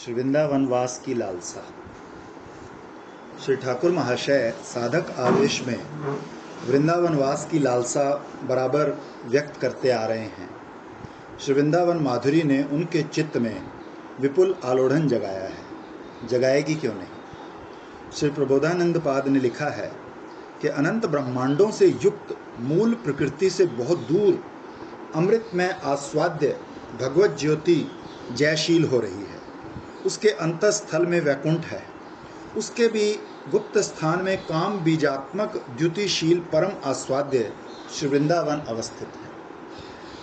श्री वृंदावनवास की लालसा। श्री ठाकुर महाशय साधक आवेश में वृंदावनवास की लालसा बराबर व्यक्त करते आ रहे हैं। श्री वृंदावन माधुरी ने उनके चित्त में विपुल आलोड़न जगाया है, जगाएगी क्यों नहीं। श्री प्रबोधानंद पाद ने लिखा है कि अनंत ब्रह्मांडों से युक्त मूल प्रकृति से बहुत दूर अमृत में आस्वाद्य भगवत ज्योति जयशील हो रही है। उसके अंतस्थल में वैकुंठ है, उसके भी गुप्त स्थान में काम बीजात्मक द्युतिशील परम आस्वाद्य श्री वृंदावन अवस्थित है।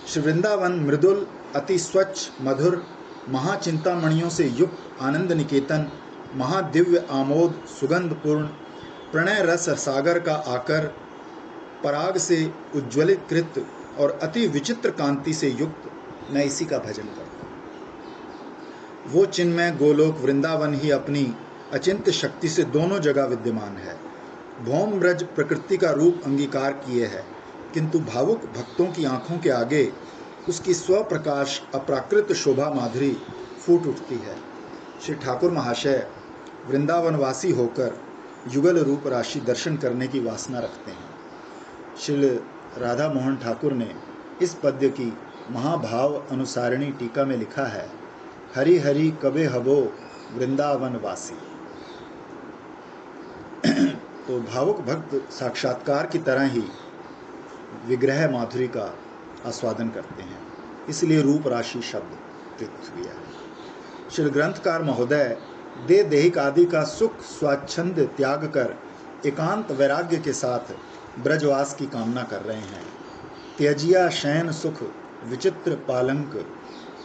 श्री वृंदावन मृदुल, अति स्वच्छ, मधुर, महाचिंतामणियों से युक्त आनंद निकेतन, महादिव्य आमोद सुगंधपूर्ण प्रणय रस सागर का आकर, पराग से उज्ज्वलित कृत और अति विचित्र कांति से युक्त, मैं इसी का भजन करता हूँ। वो चिन्मय गोलोक वृंदावन ही अपनी अचिंत्य शक्ति से दोनों जगह विद्यमान है। भौम ब्रज प्रकृति का रूप अंगीकार किए है, किंतु भावुक भक्तों की आंखों के आगे उसकी स्वप्रकाश अप्राकृत शोभा माधुरी फूट उठती है। श्री ठाकुर महाशय वृंदावनवासी होकर युगल रूप राशि दर्शन करने की वासना रखते हैं। श्री राधा मोहन ठाकुर ने इस पद्य की महाभाव अनुसारिणी टीका में लिखा है, हरि हरि कबे हबो वृंदावनवासी। तो भावुक भक्त साक्षात्कार की तरह ही विग्रह माधुरी का आस्वादन करते हैं, इसलिए रूप राशि शब्द प्रयुक्त किया है। श्री ग्रंथकार महोदय दे देहिक आदि का सुख स्वाच्छंद त्याग कर एकांत वैराग्य के साथ ब्रजवास की कामना कर रहे हैं। त्यजिया शयन सुख विचित्र पालंक,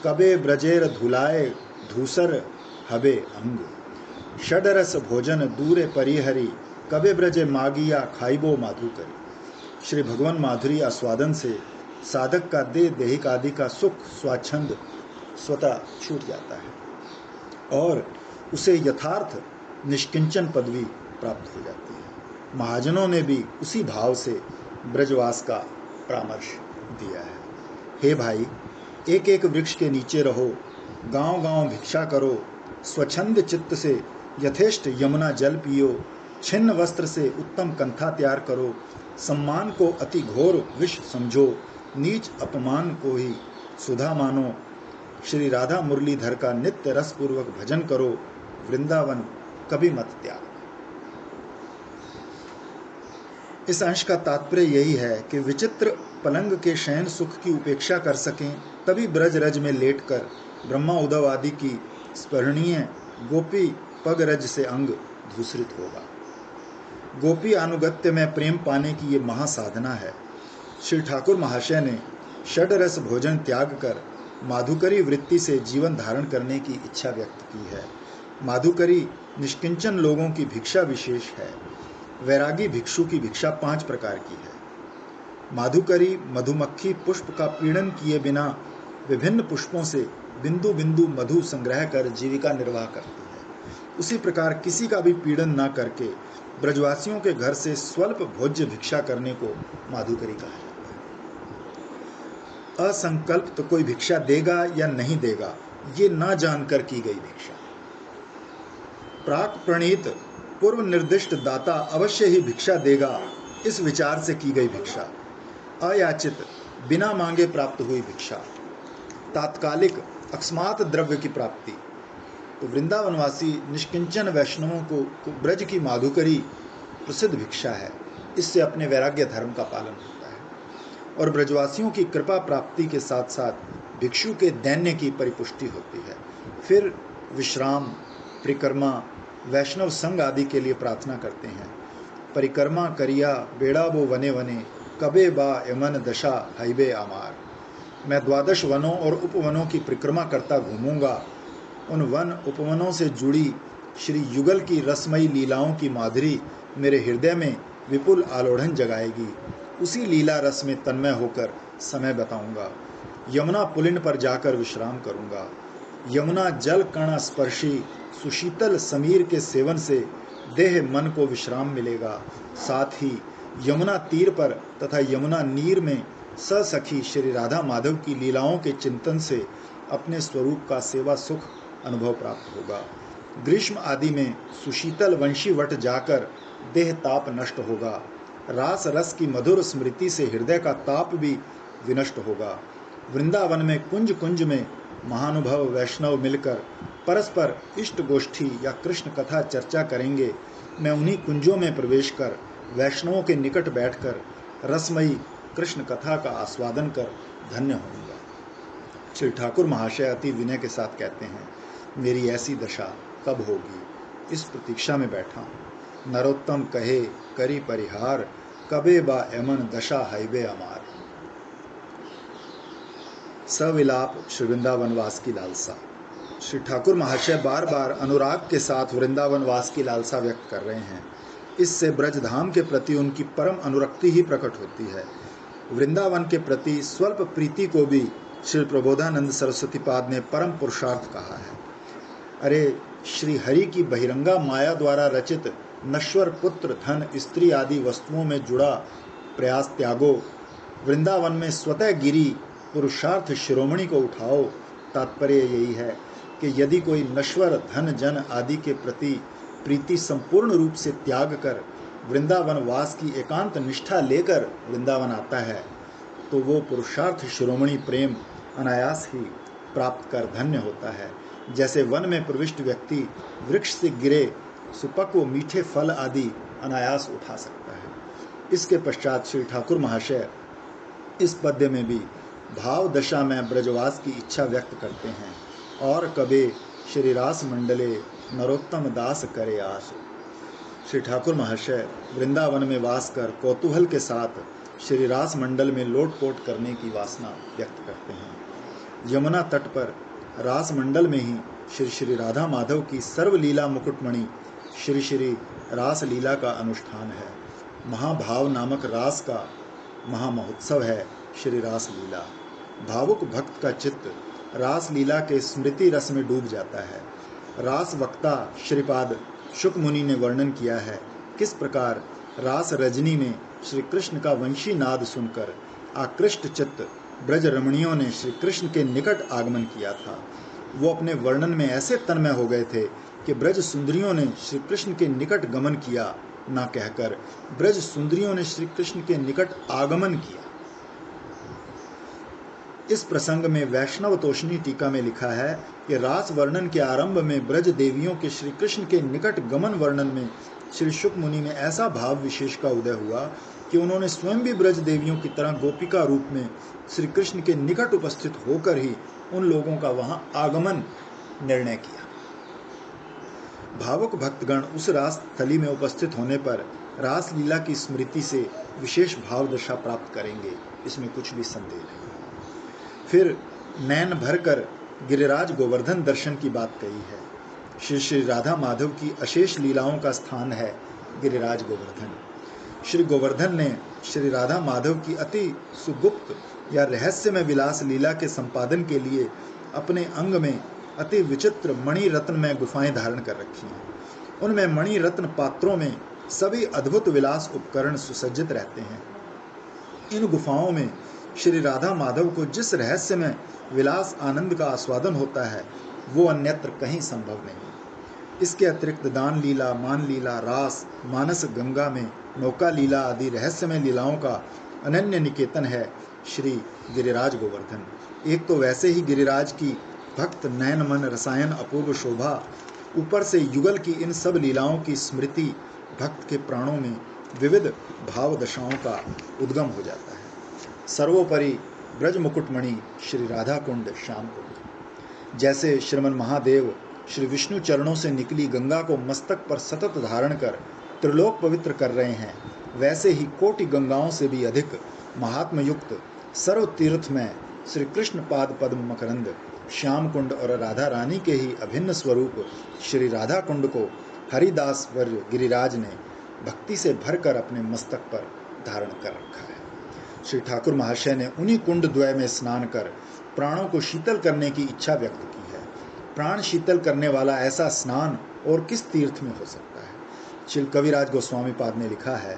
कबे ब्रजेर धुलाए धूसर हबे अंग। षडरस भोजन दूरे परिहरी, कबे ब्रजे मागिया खाइबो माधुकरी। श्री भगवान माधुरी आस्वादन से साधक का दे देहिक आदि का सुख स्वाच्छंद स्वतः छूट जाता है और उसे यथार्थ निष्किंचन पदवी प्राप्त हो जाती है। महाजनों ने भी उसी भाव से ब्रजवास का परामर्श दिया है। हे भाई, एक एक वृक्ष के नीचे रहो, गांव गांव भिक्षा करो, स्वच्छंद चित्त से यथेष्ट यमुना जल पियो, छिन्न वस्त्र से उत्तम कंथा तैयार करो, सम्मान को अति घोर विष समझो, नीच अपमान को ही सुधा मानो, श्री राधा मुरलीधर का नित्य रसपूर्वक भजन करो, वृंदावन कभी मत त्याग। इस अंश का तात्पर्य यही है कि विचित्र पलंग के शयन सुख की उपेक्षा कर सकें, तभी ब्रज रज में लेटकर ब्रह्मा उद्धव आदि की स्मरणीय गोपी पग रज से अंग धूसरित होगा। गोपी अनुगत्य में प्रेम पाने की ये महासाधना है। श्री ठाकुर महाशय ने षडरस भोजन त्याग कर माधुकरी वृत्ति से जीवन धारण करने की इच्छा व्यक्त की है। माधुकरी निष्किंचन लोगों की भिक्षा विशेष है। वैरागी भिक्षु की भिक्षा 5 प्रकार की है। माधुकरी मधुमक्खी पुष्प का पीड़न किए बिना विभिन्न पुष्पों से बिंदु बिंदु मधु संग्रह कर जीविका निर्वाह करती है। उसी प्रकार किसी का भी पीड़न न करके ब्रजवासियों के घर से स्वल्प भोज्य भिक्षा करने को माधुकरी कहा जाता है। असंकल्प तो कोई भिक्षा देगा या नहीं देगा, ये न जानकर की गई भिक्षा। प्राक प्रणीत पूर्व निर्दिष्ट दाता अवश्य ही भिक्षा देगा, इस विचार से की गई भिक्षा। अयाचित बिना मांगे प्राप्त हुई भिक्षा, तात्कालिक अकस्मात द्रव्य की प्राप्ति। तो वृंदावनवासी निष्किंचन वैष्णवों को ब्रज की माधुकरी प्रसिद्ध भिक्षा है। इससे अपने वैराग्य धर्म का पालन होता है और ब्रजवासियों की कृपा प्राप्ति के साथ साथ भिक्षु के दैन्य की परिपुष्टि होती है। फिर विश्राम, परिक्रमा, वैष्णव संघ आदि के लिए प्रार्थना करते हैं। परिक्रमा करिया बेड़ा वो वने वने, कबे बा यमन दशा हाईबे आमार। मैं 12 वनों और उपवनों की परिक्रमा करता घूमूंगा। उन वन उपवनों से जुड़ी श्री युगल की रसमयी लीलाओं की माधुरी मेरे हृदय में विपुल आलोड़न जगाएगी। उसी लीला रस में तन्मय होकर समय बताऊंगा। यमुना पुलिन पर जाकर विश्राम करूंगा। यमुना जल कण स्पर्शी सुशीतल समीर के सेवन से देह मन को विश्राम मिलेगा। साथ ही यमुना तीर पर तथा यमुना नीर में ससखी श्री राधा माधव की लीलाओं के चिंतन से अपने स्वरूप का सेवा सुख अनुभव प्राप्त होगा। ग्रीष्म आदि में सुशीतल वंशी वट जाकर देह ताप नष्ट होगा। रास रस की मधुर स्मृति से हृदय का ताप भी विनष्ट होगा। वृंदावन में कुंज कुंज में महानुभव वैष्णव मिलकर परस्पर इष्ट गोष्ठी या कृष्ण कथा चर्चा करेंगे। मैं उन्हीं कुंजों में प्रवेश कर वैष्णवों के निकट बैठकर रसमयी कृष्ण कथा का आस्वादन कर धन्य होऊंगा। श्री ठाकुर महाशय अति विनय के साथ कहते हैं, मेरी ऐसी दशा कब होगी, इस प्रतीक्षा में बैठा हूँ। नरोत्तम कहे करी परिहार, कबे बा एमन दशा हाईवे अमार। सविलाप श्री वृंदावनवास की लालसा। श्री ठाकुर महाशय बार बार अनुराग के साथ वृंदावनवास की लालसा व्यक्त कर रहे हैं। इससे ब्रजधाम के प्रति उनकी परम अनुरक्ति ही प्रकट होती है। वृंदावन के प्रति स्वल्प प्रीति को भी श्री प्रबोधानंद सरस्वती पाद ने परम पुरुषार्थ कहा है। अरे श्री हरि की बहिरंगा माया द्वारा रचित नश्वर पुत्र धन स्त्री आदि वस्तुओं में जुड़ा प्रयास त्यागो, वृंदावन में स्वतः गिरी पुरुषार्थ शिरोमणि को उठाओ। तात्पर्य यही है कि यदि कोई नश्वर धन जन आदि के प्रति प्रीति संपूर्ण रूप से त्याग कर वृंदावन वास की एकांत निष्ठा लेकर वृंदावन आता है तो वो पुरुषार्थ शिरोमणि प्रेम अनायास ही प्राप्त कर धन्य होता है। जैसे वन में प्रविष्ट व्यक्ति वृक्ष से गिरे सुपक्व मीठे फल आदि अनायास उठा सकता है। इसके पश्चात श्री ठाकुर महाशय इस पद्य में भी भाव दशा में ब्रजवास की इच्छा व्यक्त करते हैं। और कबे श्री रास मंडले नरोत्तम दास करे आस। श्री ठाकुर महाशय वृंदावन में वास कर कौतूहल के साथ श्री रास मंडल में लोटपोट करने की वासना व्यक्त करते हैं। यमुना तट पर रास मंडल में ही श्री श्री राधा माधव की सर्वलीला मुकुटमणि श्री श्री रास लीला का अनुष्ठान है। महाभाव नामक रास का महामहोत्सव है श्री रास लीला। भावुक भक्त का चित्त रास लीला के स्मृति रस में डूब जाता है। रास वक्ता श्रीपाद शुक मुनि ने वर्णन किया है किस प्रकार रास रजनी में श्री कृष्ण का वंशी नाद सुनकर आकृष्ट चित्त ब्रज रमणियों ने श्री कृष्ण के निकट आगमन किया था। वो अपने वर्णन में ऐसे तन्मय हो गए थे कि ब्रज सुंदरियों ने श्री कृष्ण के निकट गमन किया ना कहकर ब्रज सुंदरियों ने श्री कृष्ण के निकट आगमन किया। इस प्रसंग में वैष्णव तोषणी टीका में लिखा है कि रास वर्णन के आरंभ में ब्रज देवियों के श्री कृष्ण के निकट गमन वर्णन में श्री शुक मुनि में ऐसा भाव विशेष का उदय हुआ कि उन्होंने स्वयं भी ब्रज देवियों की तरह गोपिका रूप में श्री कृष्ण के निकट उपस्थित होकर ही उन लोगों का वहां आगमन निर्णय किया। भावुक भक्तगण उस रास थली में उपस्थित होने पर रास लीला की स्मृति से विशेष भाव दशा प्राप्त करेंगे, इसमें कुछ भी संदेह नहीं। फिर नैन भरकर गिरिराज गोवर्धन दर्शन की बात कही है। श्री श्री राधा माधव की अशेष लीलाओं का स्थान है गिरिराज गोवर्धन। श्री गोवर्धन ने श्री राधा माधव की अति सुगुप्त या रहस्यमय विलास लीला के संपादन के लिए अपने अंग में अति विचित्र मणि रत्न में गुफाएं धारण कर रखी हैं। उनमें मणि रत्न पात्रों में सभी अद्भुत विलास उपकरण सुसज्जित रहते हैं। इन गुफाओं में श्री राधा माधव को जिस रहस्य में विलास आनंद का आस्वादन होता है वो अन्यत्र कहीं संभव नहीं। इसके अतिरिक्त दान लीला, मान लीला, रास, मानस गंगा में नौका लीला आदि रहस्यमय लीलाओं का अनन्य निकेतन है श्री गिरिराज गोवर्धन। एक तो वैसे ही गिरिराज की भक्त नयन मन रसायन अपूर्व शोभा, ऊपर से युगल की इन सब लीलाओं की स्मृति भक्त के प्राणों में विविध भाव दशाओं का उद्गम हो जाता है। सर्वोपरि ब्रज मुकुटमणि श्री राधा कुंड श्याम कुंड। जैसे श्रीमन महादेव श्री विष्णु चरणों से निकली गंगा को मस्तक पर सतत धारण कर त्रिलोक पवित्र कर रहे हैं, वैसे ही कोटि गंगाओं से भी अधिक महात्म युक्त सर्व तीर्थ में श्री कृष्ण पाद पद्म मकरंद श्याम कुंड और राधा रानी के ही अभिन्न स्वरूप श्री राधा कुंड को हरिदास वर्य गिरिराज ने भक्ति से भरकर अपने मस्तक पर धारण कर रखा है। श्री ठाकुर महाशय ने उन्हीं कुंड द्वय में स्नान कर प्राणों को शीतल करने की इच्छा व्यक्त की है। प्राण शीतल करने वाला ऐसा स्नान और किस तीर्थ में हो सकता है। श्री कविराज गोस्वामी पाद ने लिखा है,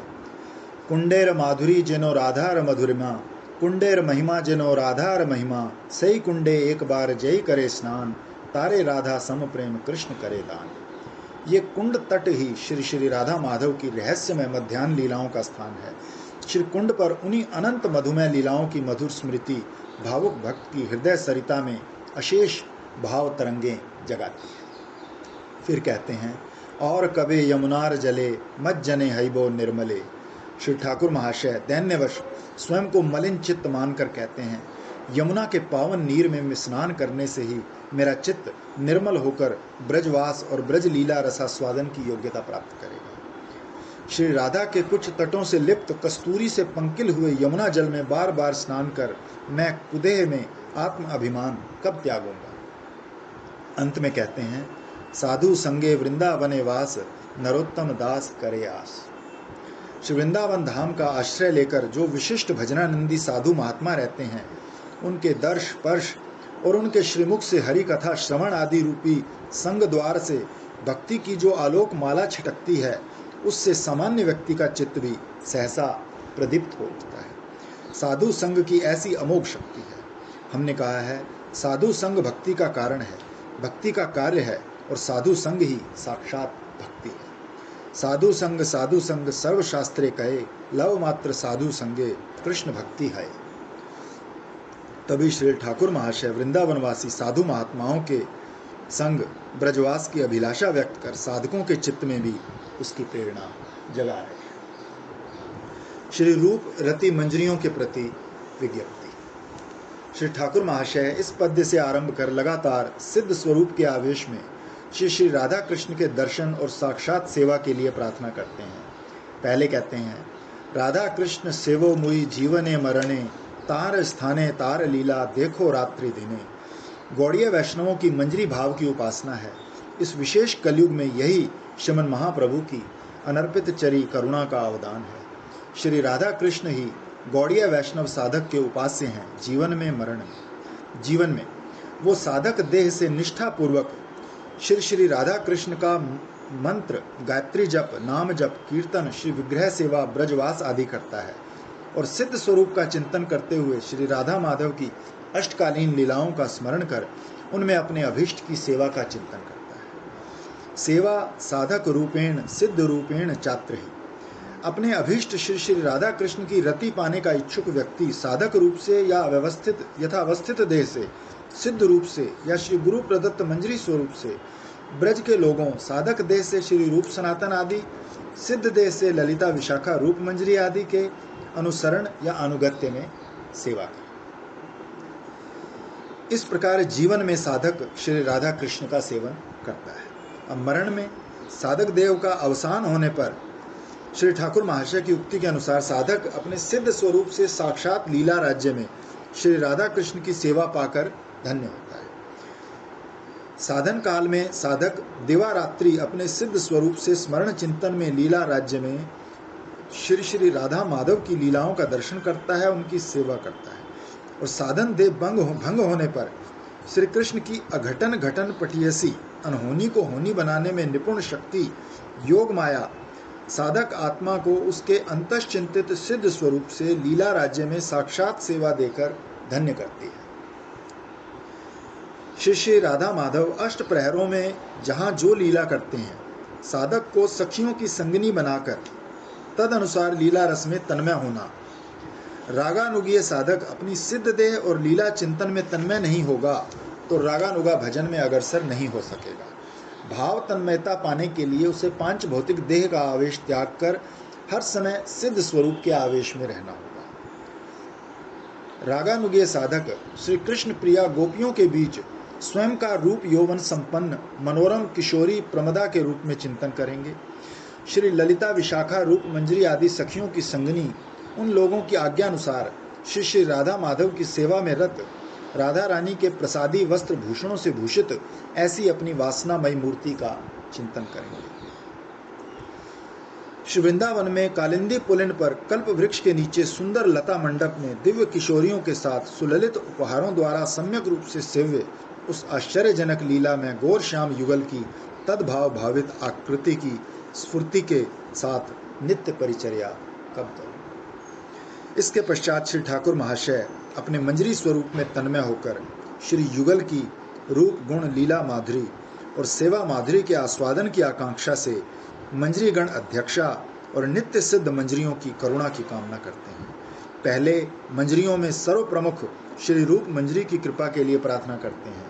कुंडेर माधुरी जेनो राधार मधुरिमा, कुंडेर महिमा जेनो राधार महिमा, सही कुंडे एक बार जय करे स्नान, तारे राधा सम प्रेम कृष्ण करे दान। ये कुंड तट ही श्री श्री राधा माधव की रहस्यमय मध्याह्न लीलाओं का स्थान है। श्री कुंड पर उन्हीं अनंत मधुमय लीलाओं की मधुर स्मृति भावुक भक्त की हृदय सरिता में अशेष भाव तरंगे जगाती है। फिर कहते हैं, और कबे यमुनार जले मत जने हईबो निर्मले। श्री ठाकुर महाशय दैन्यवश स्वयं को मलिन चित्त मानकर कहते हैं, यमुना के पावन नीर में स्नान करने से ही मेरा चित्त निर्मल होकर ब्रजवास और ब्रज लीला रसास्वादन की योग्यता प्राप्त करेगा। श्री राधा के कुछ तटों से लिप्त कस्तूरी से पंकिल हुए यमुना जल में बार बार स्नान कर मैं कुदेह में आत्म अभिमान कब त्यागूंगा। अंत में कहते हैं, साधु संगे वृंदावने वास नरोत्तम दास करे आस। श्री वृंदावन धाम का आश्रय लेकर जो विशिष्ट भजनानंदी साधु महात्मा रहते हैं, उनके दर्श स्पर्श और उनके श्रीमुख से हरि कथा श्रवण आदि रूपी संग द्वार से भक्ति की जो आलोक माला छिटकती है, उससे सामान्य व्यक्ति का चित्त भी सहसा प्रदीप्त हो उठता है। साधु संग की ऐसी अमोघ शक्ति है। हमने कहा है, साधु संग भक्ति का कारण है, भक्ति का कार्य है और साधु संग ही साक्षात भक्ति है। साधु संग सर्वशास्त्रे कहे, लव मात्र साधु संगे कृष्ण भक्ति है। तभी श्री ठाकुर महाशय वृंदावनवासी साधु महात्माओं के संग ब्रजवास की अभिलाषा व्यक्त कर साधकों के चित्त में भी उसकी प्रेरणा जगा रहे हैं। श्री रूप रति मंजरियों के प्रति विज्ञप्ति। श्री ठाकुर महाशय इस पद्य से आरंभ कर लगातार सिद्ध स्वरूप के आवेश में श्री श्री राधा कृष्ण के दर्शन और साक्षात सेवा के लिए प्रार्थना करते हैं। पहले कहते हैं, राधा कृष्ण सेवो मुई जीवने मरणे तार स्थाने तार लीला देखो रात्रि दिने। गौड़ीय वैष्णवों की मंजरी भाव की उपासना है। इस विशेष कलयुग में यही श्रीमन महाप्रभु की अनर्पित चरी करुणा का अवदान है। श्री राधा कृष्ण ही गौड़ीय वैष्णव साधक के उपास्य हैं, जीवन में मरण में। जीवन में वो साधक देह से निष्ठापूर्वक श्री श्री राधा कृष्ण का मंत्र, गायत्री जप, नाम जप, कीर्तन, श्री विग्रह सेवा, ब्रजवास आदि करता है और सिद्ध स्वरूप का चिंतन करते हुए श्री राधा माधव की अष्टकालीन लीलाओं का स्मरण कर उनमें अपने अभीष्ट की सेवा का चिंतन करता है। सेवा साधक रूपेण सिद्ध रूपेण चात्र ही। अपने अभीष्ट श्री श्री राधा कृष्ण की रति पाने का इच्छुक व्यक्ति साधक रूप से या व्यवस्थित यथावस्थित देह से, सिद्ध रूप से या श्री गुरु प्रदत्त मंजरी स्वरूप से, ब्रज के लोगों साधक देह से श्री रूप सनातन आदि, सिद्ध देह से ललिता विशाखा रूप मंजरी आदि के अनुसरण या अनुगत्य में सेवा की। इस प्रकार जीवन में साधक श्री राधा कृष्ण का सेवन करता है। अब मरण में साधक देव का अवसान होने पर श्री ठाकुर महाशय की उक्ति के अनुसार साधक अपने सिद्ध स्वरूप से साक्षात लीला राज्य में श्री राधा कृष्ण की सेवा पाकर धन्य होता है। साधन काल में साधक दिवारात्रि अपने सिद्ध स्वरूप से स्मरण चिंतन में लीला राज्य में श्री श्री राधा माधव की लीलाओं का दर्शन करता है, उनकी सेवा करता है। और साधन देव भंग होने पर श्री कृष्ण की अघटन घटन पटियसी अनहोनी को होनी बनाने में निपुण शक्ति योग माया साधक आत्मा को उसके अंतश्चिंतित सिद्ध स्वरूप से लीला राज्य में साक्षात सेवा देकर धन्य करती है। श्री श्री राधा माधव अष्ट प्रहरों में जहाँ जो लीला करते हैं, साधक को सखियों की संगनी बनाकर तद अनुसार लीला रस में तन्मय होना। रागानुगीय साधक अपनी सिद्ध देह और लीला चिंतन में तन्मय नहीं होगा तो रागानुगा भजन में अग्रसर नहीं हो सकेगा। भाव तन्मयता पाने के लिए उसे पांच भौतिक देह का आवेश त्याग कर हर समय सिद्ध स्वरूप के आवेश में रहना होगा। रागानुगीय साधक श्री कृष्ण प्रिया गोपियों के बीच स्वयं का रूप यौवन संपन्न मनोरम किशोरी प्रमदा के रूप में चिंतन करेंगे। श्री ललिता विशाखा रूप मंजरी आदि सखियों की संगनी उन लोगों की आज्ञा अनुसार श्री श्री राधा माधव की सेवा में रत राधा रानी के प्रसादी वस्त्र भूषणों से भूषित ऐसी अपनी वासनामयी मूर्ति का चिंतन करेंगे। श्री वृंदावन में कालिंदी पुलिन पर कल्प वृक्ष के नीचे सुंदर लता मंडप में दिव्य किशोरियों के साथ सुललित उपहारों द्वारा सम्यक रूप से सेव्य उस आश्चर्यजनक लीला में गौर श्याम युगल की तद्भाव भावित आकृति की स्फूर्ति के साथ नित्य परिचर्या कब करूं। इसके पश्चात श्री ठाकुर महाशय अपने मंजरी स्वरूप में तन्मय होकर श्री युगल की रूप गुण लीला माधुरी और सेवा माधुरी के आस्वादन की आकांक्षा से मंजरीगण अध्यक्षा और नित्य सिद्ध मंजरियों की करुणा की कामना करते हैं। पहले मंजरियों में सर्वप्रमुख श्री रूप मंजरी की कृपा के लिए प्रार्थना करते हैं।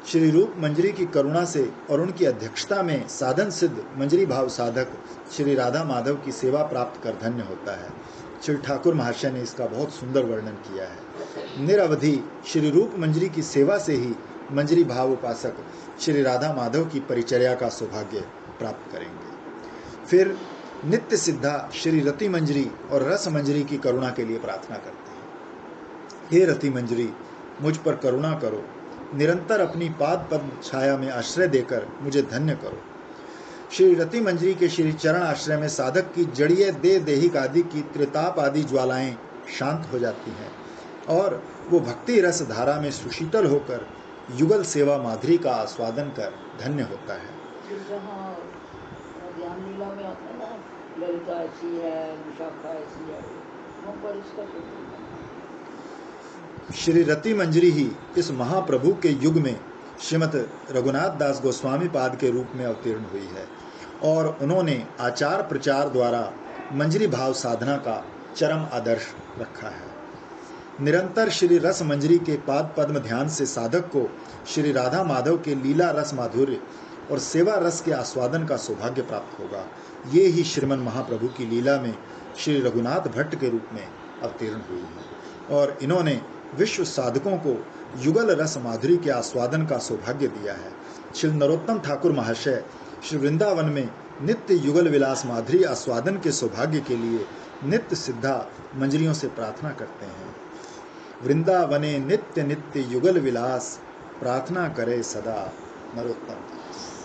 श्री रूप मंजरी की करुणा से और उनकी अध्यक्षता में साधन सिद्ध मंजरी भाव साधक श्री राधा माधव की सेवा प्राप्त कर धन्य होता है। श्री ठाकुर महाशय ने इसका बहुत सुंदर वर्णन किया है। निरवधि श्री रूप मंजरी की सेवा से ही मंजरी भाव उपासक श्री राधा माधव की परिचर्या का सौभाग्य प्राप्त करेंगे। फिर नित्य सिद्धा श्री रति मंजरी और रस मंजरी की करुणा के लिए प्रार्थना करते हैं। हे रति मंजरी, मुझ पर करुणा करो, निरंतर अपनी पाद पद्म छाया में आश्रय देकर मुझे धन्य करो। श्री रति मंजरी के श्री चरण आश्रय में साधक की जड़ीय देहिक आदि की त्रिताप आदि ज्वालाएं शांत हो जाती हैं और वो भक्ति रस धारा में सुशीतल होकर युगल सेवा माधुरी का आस्वादन कर धन्य होता है। ज्ञान लीला में आता है ना, ललिता ऐसी है, विशाखा ऐसी है, वहाँ पर इसका श्री रति मंजरी ही इस महाप्रभु के युग में श्रीमद रघुनाथ दास गोस्वामी पाद के रूप में अवतीर्ण हुई है और उन्होंने आचार प्रचार द्वारा मंजरी भाव साधना का चरम आदर्श रखा है। निरंतर श्री रस मंजरी के पाद पद्म ध्यान से साधक को श्री राधा माधव के लीला रस माधुर्य और सेवा रस के आस्वादन का सौभाग्य प्राप्त होगा। ये ही श्रीमन महाप्रभु की लीला में श्री रघुनाथ भट्ट के रूप में अवतीर्ण हुई है और इन्होंने विश्व साधकों को युगल रस माधुरी के आस्वादन का सौभाग्य दिया है। श्री नरोत्तम ठाकुर महाशय श्री वृंदावन में नित्य युगल विलास माधुरी आस्वादन के सौभाग्य के लिए नित्य सिद्धा मंजरियों से प्रार्थना करते हैं। वृंदावने नित्य नित्य युगल विलास, प्रार्थना करे सदा नरोत्तम।